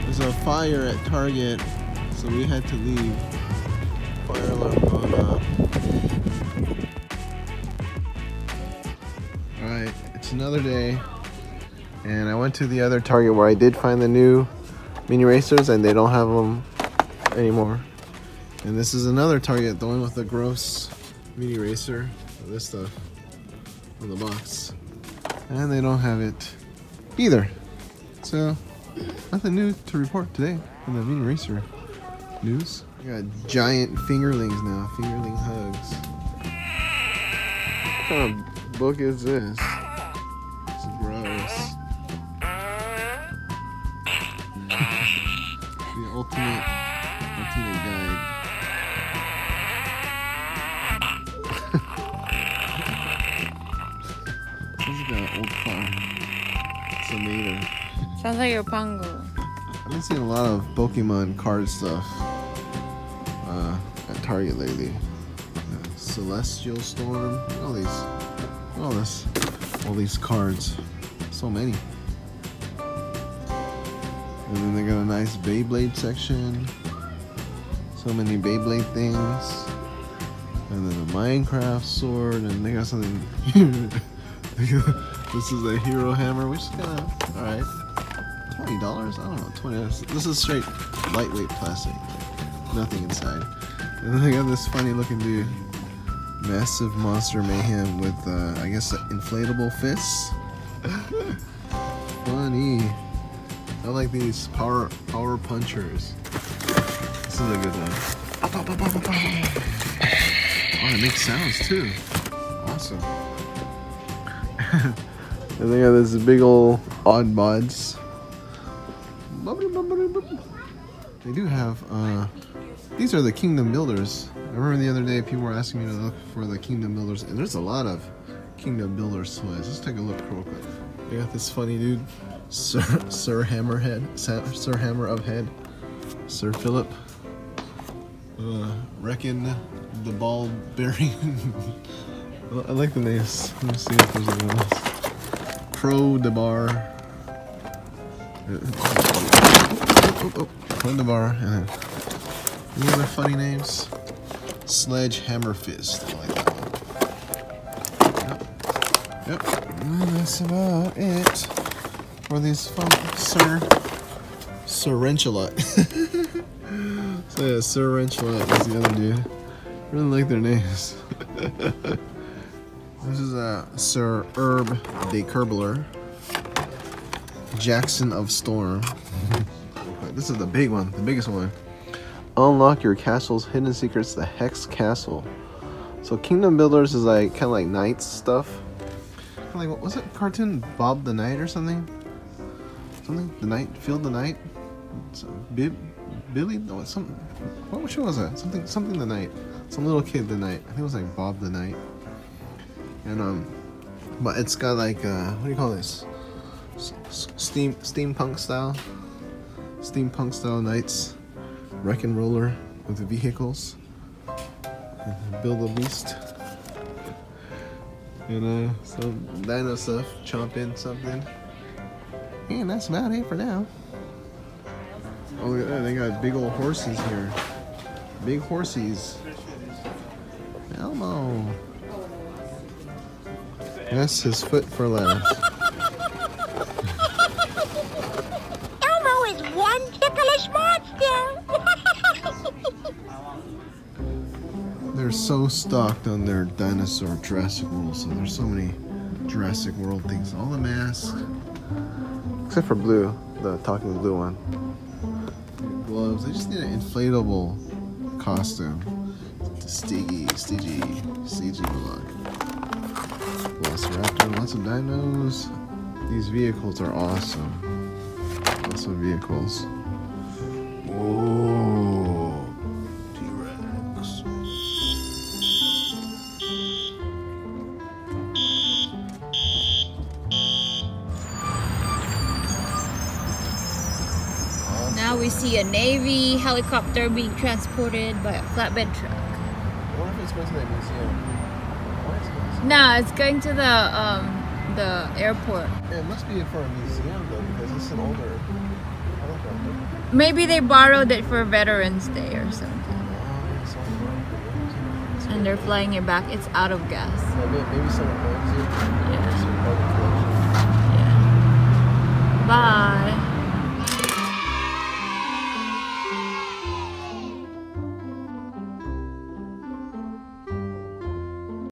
There's a fire at Target, so we had to leave. Fire alarm going off. Alright, it's another day, and I went to the other Target where I did find the new mini racers, and they don't have them anymore. And this is another Target, the one with the gross mini racer, this stuff on the box, and they don't have it either. So nothing new to report today in the mini racer news. We got giant fingerlings now, fingerling hugs. What kind of book is this? It's gross. The ultimate guide. This is an old car. It's a native. Sounds like your Pango. I've been seeing a lot of Pokemon card stuff at Target lately. Celestial Storm, all these cards, so many. And then they got a nice Beyblade section, so many Beyblade things, and then a Minecraft sword, and they got something here. This is a Hero Hammer, which is kind of alright. $20? I don't know, 20. This is straight lightweight plastic, nothing inside. And then they got this funny looking dude. Massive Monster Mayhem with, I guess, inflatable fists. Funny. I like these power punchers. This is a good one. Oh, it makes sounds too. Awesome. And they got this big old odd mods. They do have, these are the Kingdom Builders. I remember the other day people were asking me to look for the Kingdom Builders, and there's a lot of Kingdom Builders toys. Let's take a look real quick. They got this funny dude, Sir Hammerhead, Sir Hammer of Head, Sir Philip, Reckon the Ball Bearing. I like the names. Let me see if there's anyone else. Pro Debar. Pro Debar. And any other funny names? Sledgehammer Fist. I like that one. Yep. And that's about it for these fun Sir-Renchulot. So yeah, Sir-Renchulot is the other dude. Really like their names. This is Sir Herb de Kerbler, Jackson of Storm. This is the big one, the biggest one. Unlock your castle's hidden secrets, the Hex Castle. So Kingdom Builders is like kind of like Knights stuff. Kind of like, what was it? Cartoon Bob the Knight or something? Something? The Knight? Field the Knight? Billy? No, it's something. What show was that? Something the Knight. Some little kid the Knight. I think it was like Bob the Knight. And but it's got like what do you call this? Steampunk style Knights. Wreck and Roller with the vehicles. Build a Beast. And some dino stuff. Chomp in something. And that's about it for now. Oh, look at that. They got big old horses here. Big horsies. Elmo. That's his foot for last. Elmo is one ticklish monster. They're so stocked on their dinosaur Jurassic World, so there's so many Jurassic World things. All the masks, except for Blue, the talking blue one. Gloves. They just need an inflatable costume. CG look. Velociraptor, lots of dinos. These vehicles are awesome. Awesome vehicles. Whoa. T-Rex. Now we see a Navy helicopter being transported by a flatbed truck. I wonder if it's going to that museum. No, it's going to the the airport. Yeah, it must be for a museum though, because it's an older helicopter. Maybe they borrowed it for Veterans Day or something. And they're flying it back. It's out of gas. Yeah, maybe someone owns it. Yeah. It's part of the collection. Yeah. Bye.